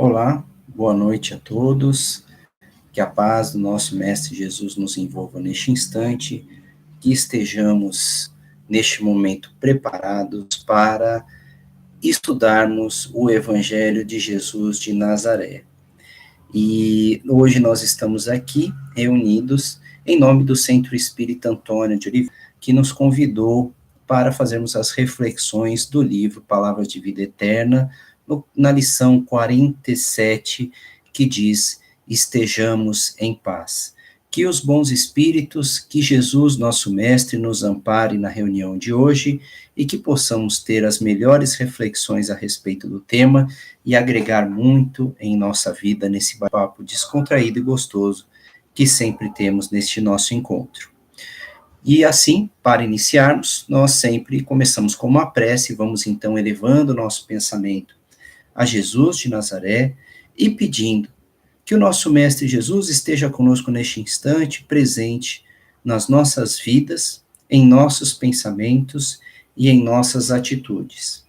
Olá, boa noite a todos, que a paz do nosso Mestre Jesus nos envolva neste instante, que estejamos neste momento preparados para estudarmos o Evangelho de Jesus de Nazaré. E hoje nós estamos aqui reunidos em nome do Centro Espírita Antônio de Oliveira, que nos convidou para fazermos as reflexões do livro Palavras de Vida Eterna, na lição 47, que diz: estejamos em paz. Que os bons espíritos, que Jesus, nosso Mestre, nos ampare na reunião de hoje e que possamos ter as melhores reflexões a respeito do tema e agregar muito em nossa vida nesse papo descontraído e gostoso que sempre temos neste nosso encontro. E assim, para iniciarmos, nós sempre começamos com uma prece, vamos então elevando o nosso pensamento a Jesus de Nazaré e pedindo que o nosso Mestre Jesus esteja conosco neste instante, presente nas nossas vidas, em nossos pensamentos e em nossas atitudes.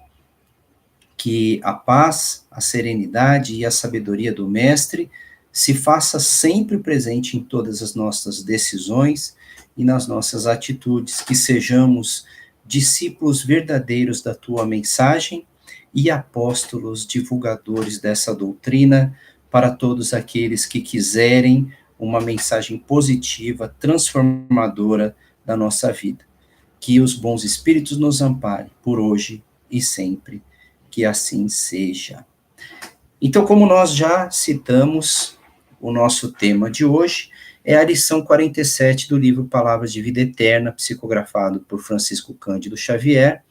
Que a paz, a serenidade e a sabedoria do Mestre se faça sempre presente em todas as nossas decisões e nas nossas atitudes, que sejamos discípulos verdadeiros da tua mensagem e apóstolos divulgadores dessa doutrina para todos aqueles que quiserem uma mensagem positiva, transformadora da nossa vida. Que os bons espíritos nos amparem por hoje e sempre, que assim seja. Então, como nós já citamos, o nosso tema de hoje é a lição 47 do livro Palavras de Vida Eterna, psicografado por Francisco Cândido Xavier,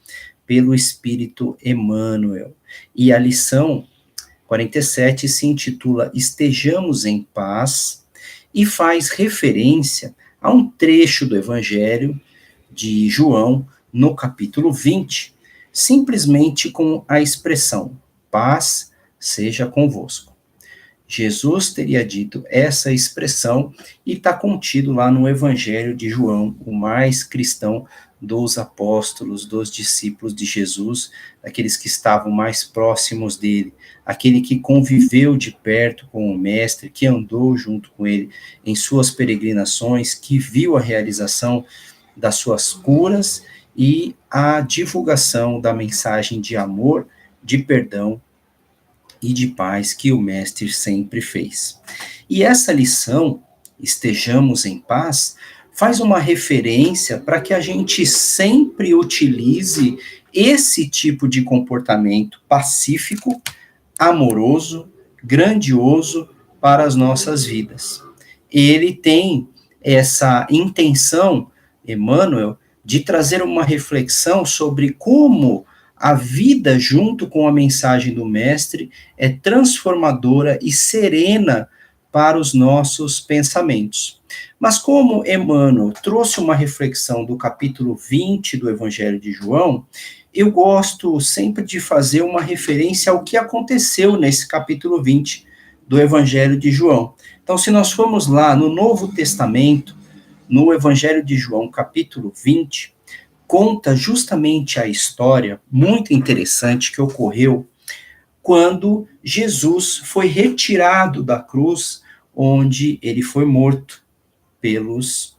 pelo Espírito Emmanuel. E a lição 47 se intitula Estejamos em Paz e faz referência a um trecho do Evangelho de João, no capítulo 20, simplesmente com a expressão, paz seja convosco. Jesus teria dito essa expressão e está contido lá no Evangelho de João, o mais cristão dos apóstolos, dos discípulos de Jesus, aqueles que estavam mais próximos dele, aquele que conviveu de perto com o Mestre, que andou junto com ele em suas peregrinações, que viu a realização das suas curas e a divulgação da mensagem de amor, de perdão e de paz que o Mestre sempre fez. E essa lição, estejamos em paz, faz uma referência para que a gente sempre utilize esse tipo de comportamento pacífico, amoroso, grandioso para as nossas vidas. Ele tem essa intenção, Emmanuel, de trazer uma reflexão sobre como a vida junto com a mensagem do Mestre é transformadora e serena para os nossos pensamentos. Mas como Emmanuel trouxe uma reflexão do capítulo 20 do Evangelho de João, eu gosto sempre de fazer uma referência ao que aconteceu nesse capítulo 20 do Evangelho de João. Então, se nós formos lá no Novo Testamento, no Evangelho de João, capítulo 20, conta justamente a história muito interessante que ocorreu quando Jesus foi retirado da cruz, onde ele foi morto pelos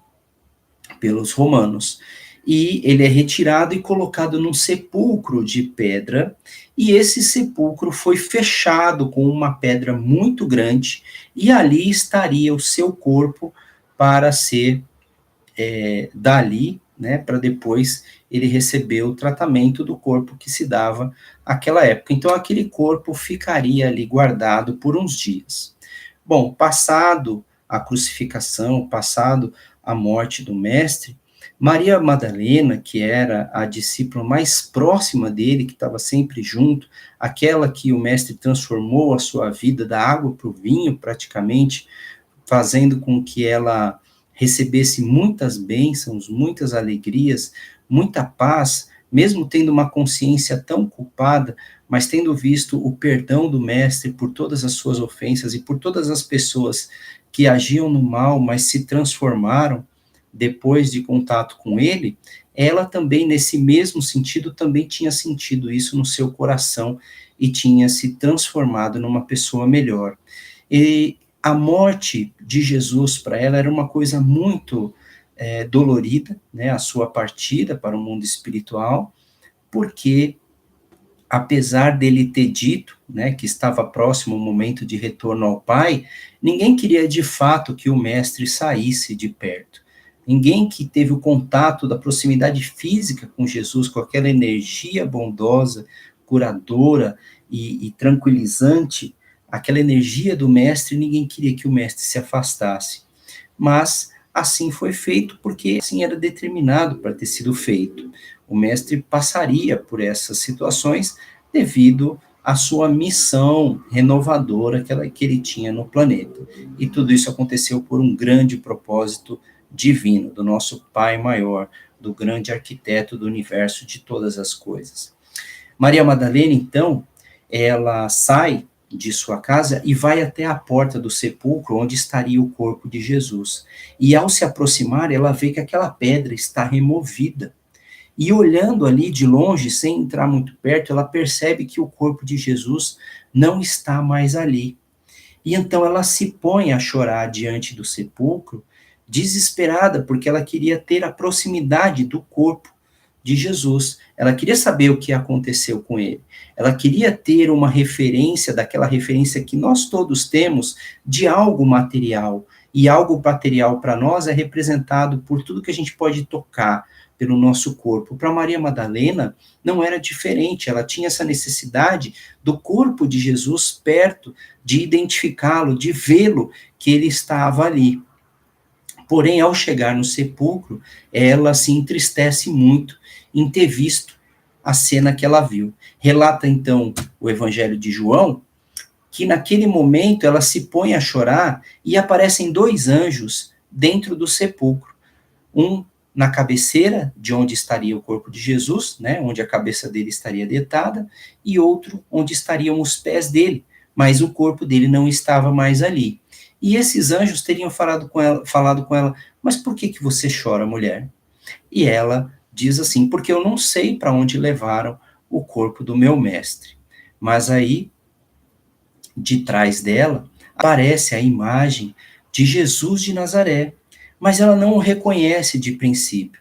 romanos. E ele é retirado e colocado num sepulcro de pedra, e esse sepulcro foi fechado com uma pedra muito grande, e ali estaria o seu corpo para ser dali, né, para depois ele receber o tratamento do corpo que se dava naquela época. Então, aquele corpo ficaria ali guardado por uns dias. Bom, passado a crucificação, passado a morte do Mestre, Maria Madalena, que era a discípula mais próxima dele, que estava sempre junto, aquela que o Mestre transformou a sua vida da água para o vinho, praticamente, fazendo com que ela recebesse muitas bênçãos, muitas alegrias, muita paz, mesmo tendo uma consciência tão culpada, mas tendo visto o perdão do Mestre por todas as suas ofensas e por todas as pessoas que agiam no mal, mas se transformaram depois de contato com ele, ela também, nesse mesmo sentido, também tinha sentido isso no seu coração e tinha se transformado numa pessoa melhor. E a morte de Jesus para ela era uma coisa muito dolorida, né, a sua partida para o mundo espiritual, porque apesar dele ter dito, né, que estava próximo o momento de retorno ao Pai, ninguém queria de fato que o mestre saísse de perto. Ninguém que teve o contato da proximidade física com Jesus, com aquela energia bondosa, curadora e tranquilizante, aquela energia do mestre, ninguém queria que o mestre se afastasse. Mas assim foi feito porque assim era determinado para ter sido feito. O mestre passaria por essas situações devido à sua missão renovadora que ele tinha no planeta. E tudo isso aconteceu por um grande propósito divino, do nosso Pai maior, do grande arquiteto do universo de todas as coisas. Maria Madalena, então, ela sai de sua casa e vai até a porta do sepulcro onde estaria o corpo de Jesus. E ao se aproximar, ela vê que aquela pedra está removida. E olhando ali de longe, sem entrar muito perto, ela percebe que o corpo de Jesus não está mais ali. E então ela se põe a chorar diante do sepulcro, desesperada, porque ela queria ter a proximidade do corpo de Jesus. Ela queria saber o que aconteceu com ele. Ela queria ter uma referência, daquela referência que nós todos temos, de algo material. E algo material para nós é representado por tudo que a gente pode tocar, pelo nosso corpo. Para Maria Madalena, não era diferente, ela tinha essa necessidade do corpo de Jesus perto, de identificá-lo, de vê-lo, que ele estava ali. Porém, ao chegar no sepulcro, ela se entristece muito em ter visto a cena que ela viu. Relata, então, o Evangelho de João, que naquele momento ela se põe a chorar e aparecem dois anjos dentro do sepulcro. Um na cabeceira de onde estaria o corpo de Jesus, né, onde a cabeça dele estaria deitada, e outro onde estariam os pés dele, mas o corpo dele não estava mais ali. E esses anjos teriam falado com ela, mas por que você chora, mulher? E ela diz assim, porque eu não sei para onde levaram o corpo do meu mestre. Mas aí, de trás dela, aparece a imagem de Jesus de Nazaré, mas ela não o reconhece de princípio.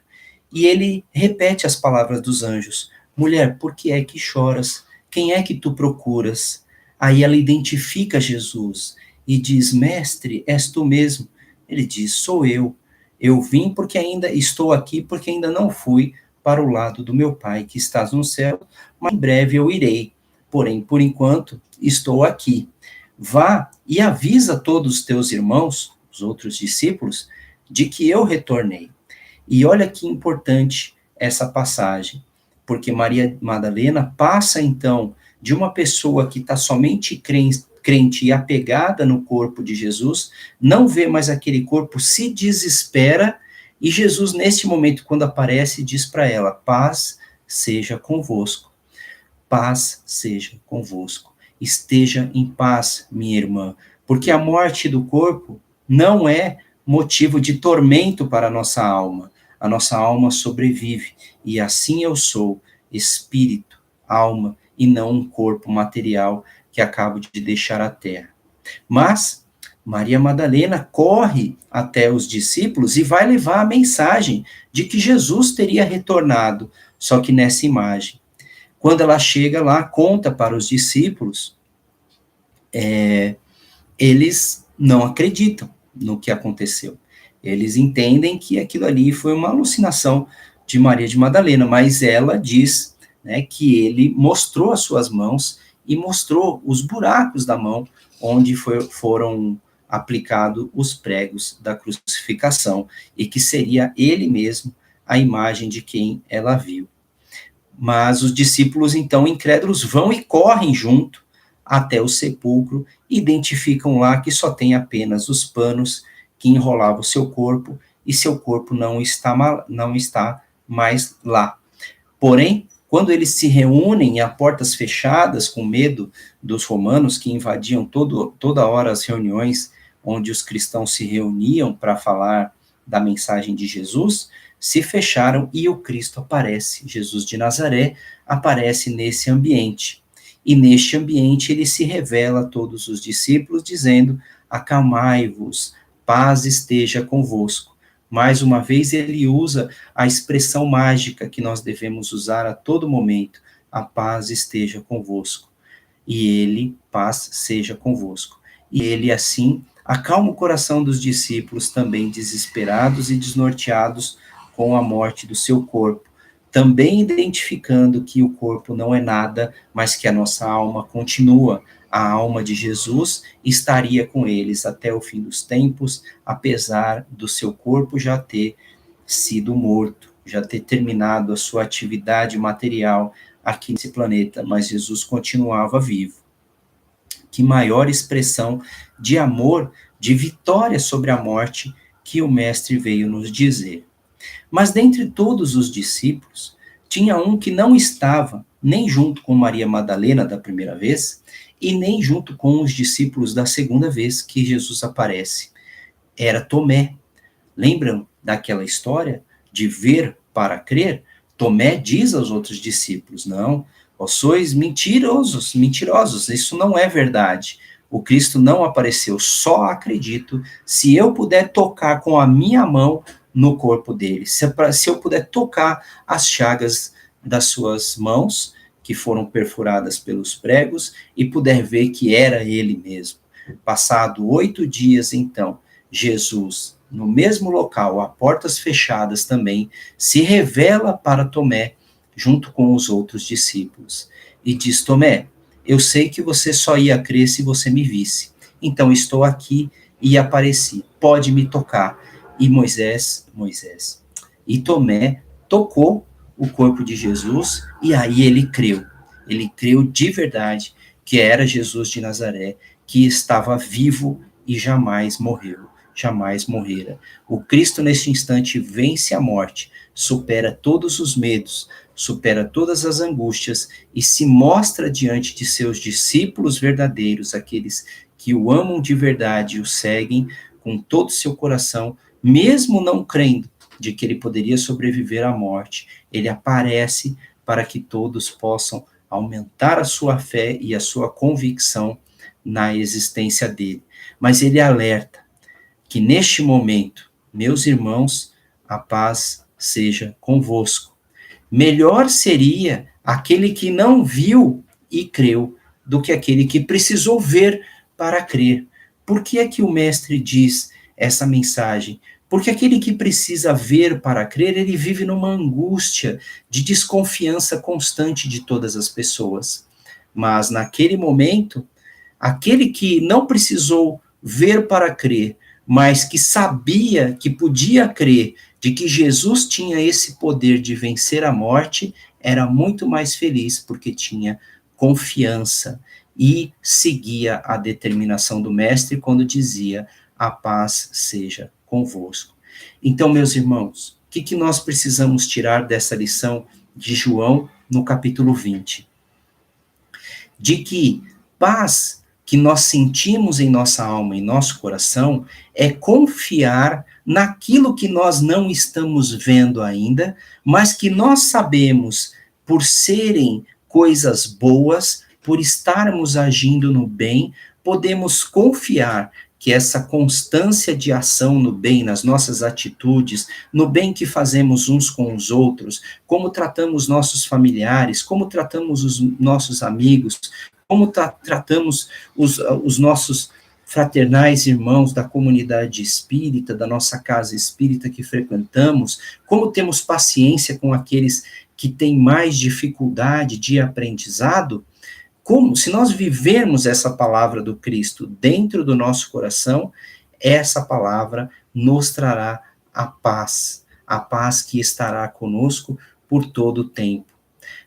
E ele repete as palavras dos anjos: mulher, por que é que choras? Quem é que tu procuras? Aí ela identifica Jesus e diz: mestre, és tu mesmo? Ele diz: sou eu. Eu vim porque ainda estou aqui, porque ainda não fui para o lado do meu Pai que estás no céu, mas em breve eu irei. Porém, por enquanto, estou aqui. Vá e avisa todos os teus irmãos, os outros discípulos, de que eu retornei. E olha que importante essa passagem, porque Maria Madalena passa, então, de uma pessoa que está somente crente e apegada no corpo de Jesus, não vê mais aquele corpo, se desespera, e Jesus, neste momento, quando aparece, diz para ela: paz seja convosco, paz seja convosco, esteja em paz, minha irmã, porque a morte do corpo não é motivo de tormento para a nossa alma sobrevive, e assim eu sou, espírito, alma, e não um corpo material que acabo de deixar a terra. Mas Maria Madalena corre até os discípulos e vai levar a mensagem de que Jesus teria retornado, só que nessa imagem. Quando ela chega lá, conta para os discípulos, eles não acreditam no que aconteceu. Eles entendem que aquilo ali foi uma alucinação de Maria de Madalena, mas ela diz, né, que ele mostrou as suas mãos e mostrou os buracos da mão onde foram aplicados os pregos da crucificação, e que seria ele mesmo a imagem de quem ela viu. Mas os discípulos, então, incrédulos, vão e correm junto até o sepulcro, identificam lá que só tem apenas os panos que enrolavam o seu corpo, e seu corpo não está mais lá. Porém, quando eles se reúnem a portas fechadas, com medo dos romanos que invadiam toda hora as reuniões onde os cristãos se reuniam para falar da mensagem de Jesus se fecharam e o Cristo aparece, Jesus de Nazaré, aparece nesse ambiente. E neste ambiente ele se revela a todos os discípulos, dizendo: acalmai-vos, paz esteja convosco. Mais uma vez ele usa a expressão mágica que nós devemos usar a todo momento: a paz esteja convosco. E ele, paz seja convosco. E ele, assim, acalma o coração dos discípulos, também desesperados e desnorteados com a morte do seu corpo, também identificando que o corpo não é nada, mas que a nossa alma continua. A alma de Jesus estaria com eles até o fim dos tempos, apesar do seu corpo já ter sido morto, já ter terminado a sua atividade material aqui nesse planeta, mas Jesus continuava vivo. Que maior expressão de amor, de vitória sobre a morte que o Mestre veio nos dizer. Mas dentre todos os discípulos, tinha um que não estava nem junto com Maria Madalena da primeira vez, e nem junto com os discípulos da segunda vez que Jesus aparece. Era Tomé. Lembram daquela história de ver para crer? Tomé diz aos outros discípulos: não, vós sois mentirosos, isso não é verdade. O Cristo não apareceu, só acredito se eu puder tocar com a minha mão no corpo dele, se eu puder tocar as chagas das suas mãos, que foram perfuradas pelos pregos, e puder ver que era ele mesmo. Passado 8 dias, então, Jesus, no mesmo local, a portas fechadas também, se revela para Tomé, junto com os outros discípulos, e diz: Tomé, eu sei que você só ia crer se você me visse, então estou aqui e apareci, pode me tocar. E e Tomé tocou o corpo de Jesus, e aí ele creu de verdade que era Jesus de Nazaré, que estava vivo e jamais morrera. O Cristo neste instante vence a morte, supera todos os medos, supera todas as angústias e se mostra diante de seus discípulos verdadeiros, aqueles que o amam de verdade e o seguem com todo o seu coração, mesmo não crendo de que ele poderia sobreviver à morte. Ele aparece para que todos possam aumentar a sua fé e a sua convicção na existência dele. Mas ele alerta que neste momento, meus irmãos, a paz seja convosco. Melhor seria aquele que não viu e creu do que aquele que precisou ver para crer. Por que é que o mestre diz essa mensagem? Porque aquele que precisa ver para crer, ele vive numa angústia de desconfiança constante de todas as pessoas. Mas naquele momento, aquele que não precisou ver para crer, mas que sabia que podia crer de que Jesus tinha esse poder de vencer a morte, era muito mais feliz porque tinha confiança e seguia a determinação do mestre quando dizia: a paz seja convosco. Então, meus irmãos, o que nós precisamos tirar dessa lição de João no capítulo 20? De que paz que nós sentimos em nossa alma, em nosso coração, é confiar naquilo que nós não estamos vendo ainda, mas que nós sabemos, por serem coisas boas, por estarmos agindo no bem, podemos confiar que essa constância de ação no bem, nas nossas atitudes, no bem que fazemos uns com os outros, como tratamos nossos familiares, como tratamos os nossos amigos, como tratamos os nossos fraternais irmãos da comunidade espírita, da nossa casa espírita que frequentamos, como temos paciência com aqueles que têm mais dificuldade de aprendizado. Como, se nós vivermos essa palavra do Cristo dentro do nosso coração, essa palavra nos trará a paz que estará conosco por todo o tempo.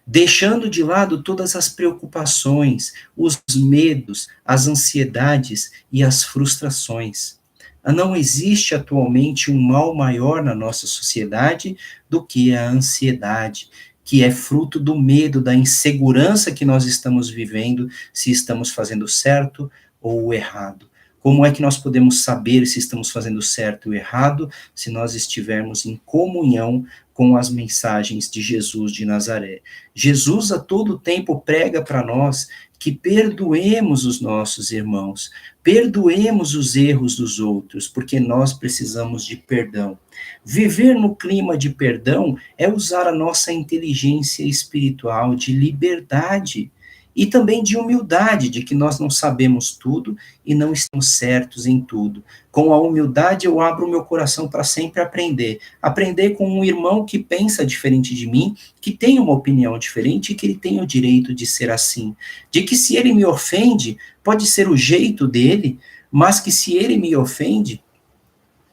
Deixando de lado todas as preocupações, os medos, as ansiedades e as frustrações. Não existe atualmente um mal maior na nossa sociedade do que a ansiedade, que é fruto do medo, da insegurança que nós estamos vivendo, se estamos fazendo certo ou errado. Como é que nós podemos saber se estamos fazendo certo ou errado, se nós estivermos em comunhão com as mensagens de Jesus de Nazaré? Jesus a todo tempo prega para nós que perdoemos os nossos irmãos, perdoemos os erros dos outros, porque nós precisamos de perdão. Viver no clima de perdão é usar a nossa inteligência espiritual de liberdade e também de humildade, de que nós não sabemos tudo e não estamos certos em tudo. Com a humildade, eu abro o meu coração para sempre aprender. Aprender com um irmão que pensa diferente de mim, que tem uma opinião diferente e que ele tem o direito de ser assim. De que se ele me ofende, pode ser o jeito dele, mas que se ele me ofende,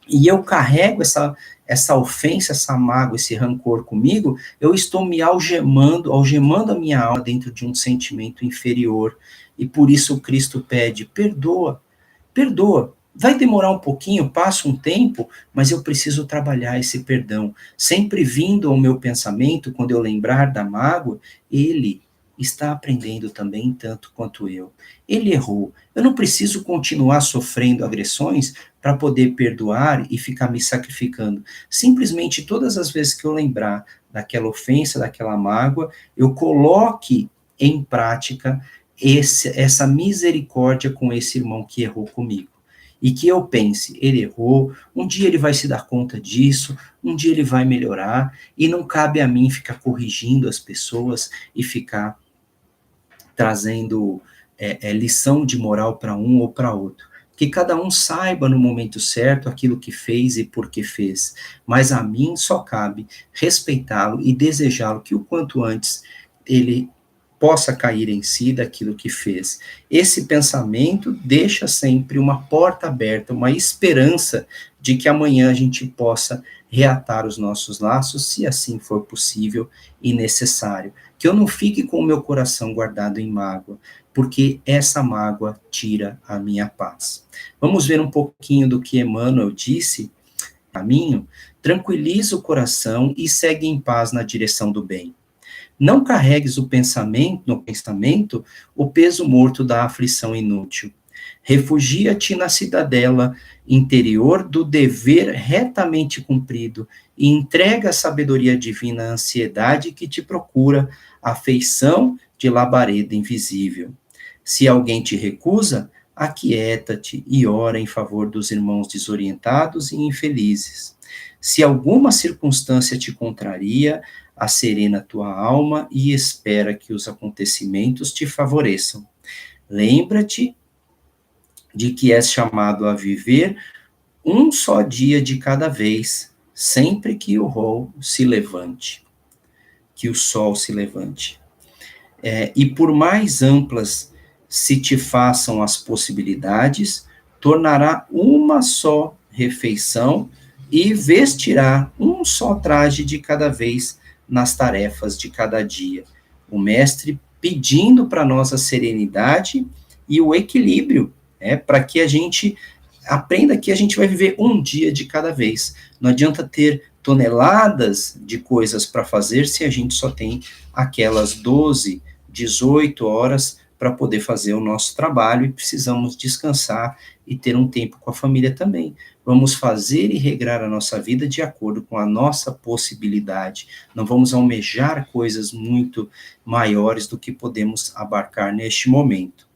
e eu carrego essa ofensa, essa mágoa, esse rancor comigo, eu estou me algemando a minha alma dentro de um sentimento inferior. E por isso Cristo pede, perdoa, perdoa. Vai demorar um pouquinho, passa um tempo, mas eu preciso trabalhar esse perdão. Sempre vindo ao meu pensamento, quando eu lembrar da mágoa, ele está aprendendo também tanto quanto eu. Ele errou. Eu não preciso continuar sofrendo agressões para poder perdoar e ficar me sacrificando. Simplesmente todas as vezes que eu lembrar daquela ofensa, daquela mágoa, eu coloque em prática essa misericórdia com esse irmão que errou comigo. E que eu pense, ele errou, um dia ele vai se dar conta disso, um dia ele vai melhorar, e não cabe a mim ficar corrigindo as pessoas e ficar trazendo lição de moral para um ou para outro. Que cada um saiba no momento certo aquilo que fez e por que fez. Mas a mim só cabe respeitá-lo e desejá-lo que o quanto antes ele possa cair em si daquilo que fez. Esse pensamento deixa sempre uma porta aberta, uma esperança de que amanhã a gente possa reatar os nossos laços, se assim for possível e necessário. Que eu não fique com o meu coração guardado em mágoa, porque essa mágoa tira a minha paz. Vamos ver um pouquinho do que Emmanuel disse, caminho, tranquiliza o coração e segue em paz na direção do bem. Não carregues no pensamento, o peso morto da aflição inútil. Refugia-te na cidadela interior do dever retamente cumprido e entrega a sabedoria divina à ansiedade que te procura, a afeição de labareda invisível. Se alguém te recusa, aquieta-te e ora em favor dos irmãos desorientados e infelizes. Se alguma circunstância te contraria, asserena tua alma e espera que os acontecimentos te favoreçam. Lembra-te de que és chamado a viver um só dia de cada vez, sempre que o sol se levante. Que o sol se levante. E por mais amplas se te façam as possibilidades, tornará uma só refeição e vestirá um só traje de cada vez nas tarefas de cada dia. O mestre pedindo para nós a serenidade e o equilíbrio, para que a gente aprenda que a gente vai viver um dia de cada vez. Não adianta ter toneladas de coisas para fazer se a gente só tem aquelas 12, 18 horas para poder fazer o nosso trabalho e precisamos descansar e ter um tempo com a família também. Vamos fazer e regrar a nossa vida de acordo com a nossa possibilidade. Não vamos almejar coisas muito maiores do que podemos abarcar neste momento.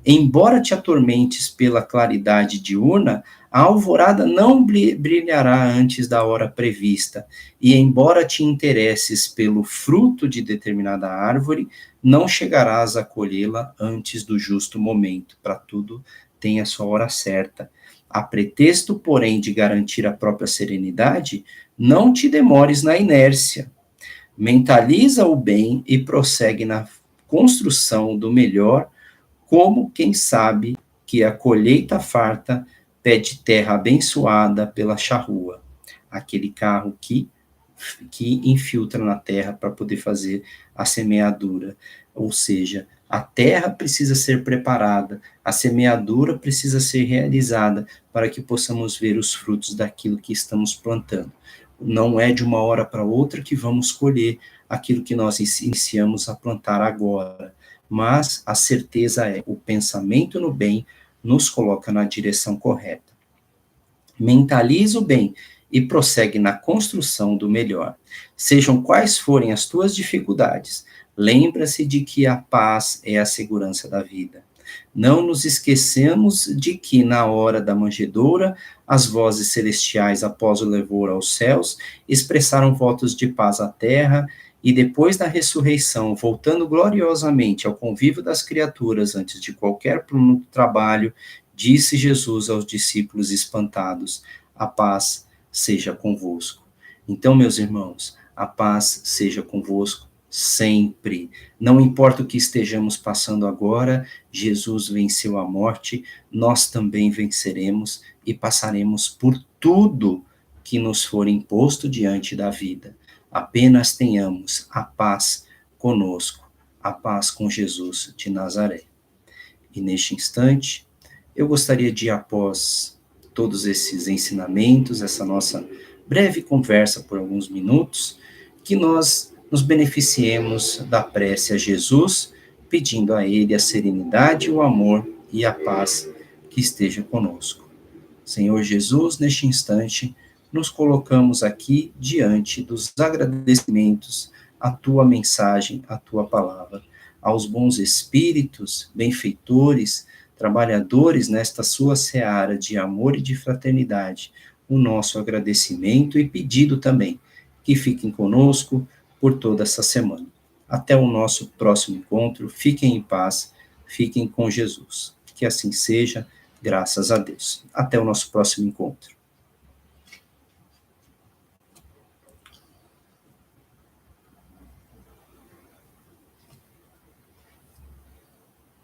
Embora te atormentes pela claridade diurna, a alvorada não brilhará antes da hora prevista, e embora te interesses pelo fruto de determinada árvore, não chegarás a colhê-la antes do justo momento. Para tudo tem a sua hora certa. A pretexto, porém, de garantir a própria serenidade, não te demores na inércia. Mentaliza o bem e prossegue na construção do melhor, como quem sabe que a colheita farta pede terra abençoada pela charrua, aquele carro que infiltra na terra para poder fazer a semeadura. Ou seja, a terra precisa ser preparada, a semeadura precisa ser realizada para que possamos ver os frutos daquilo que estamos plantando. Não é de uma hora para outra que vamos colher aquilo que nós iniciamos a plantar agora, mas a certeza é o pensamento no bem, nos coloca na direção correta. Mentaliza o bem e prossegue na construção do melhor. Sejam quais forem as tuas dificuldades, lembra-se de que a paz é a segurança da vida. Não nos esqueçamos de que, na hora da manjedoura, as vozes celestiais, após o louvor aos céus, expressaram votos de paz à terra, e depois da ressurreição, voltando gloriosamente ao convívio das criaturas antes de qualquer trabalho, disse Jesus aos discípulos espantados: a paz seja convosco. Então, meus irmãos, a paz seja convosco sempre. Não importa o que estejamos passando agora, Jesus venceu a morte, nós também venceremos e passaremos por tudo que nos for imposto diante da vida. Apenas tenhamos a paz conosco, a paz com Jesus de Nazaré. E neste instante, eu gostaria de, após todos esses ensinamentos, essa nossa breve conversa por alguns minutos, que nós nos beneficiemos da prece a Jesus, pedindo a Ele a serenidade, o amor e a paz que esteja conosco. Senhor Jesus, neste instante, nos colocamos aqui diante dos agradecimentos à Tua mensagem, à Tua palavra, aos bons espíritos, benfeitores, trabalhadores nesta sua seara de amor e de fraternidade, o nosso agradecimento e pedido também que fiquem conosco por toda essa semana. Até o nosso próximo encontro, fiquem em paz, fiquem com Jesus. Que assim seja, graças a Deus. Até o nosso próximo encontro.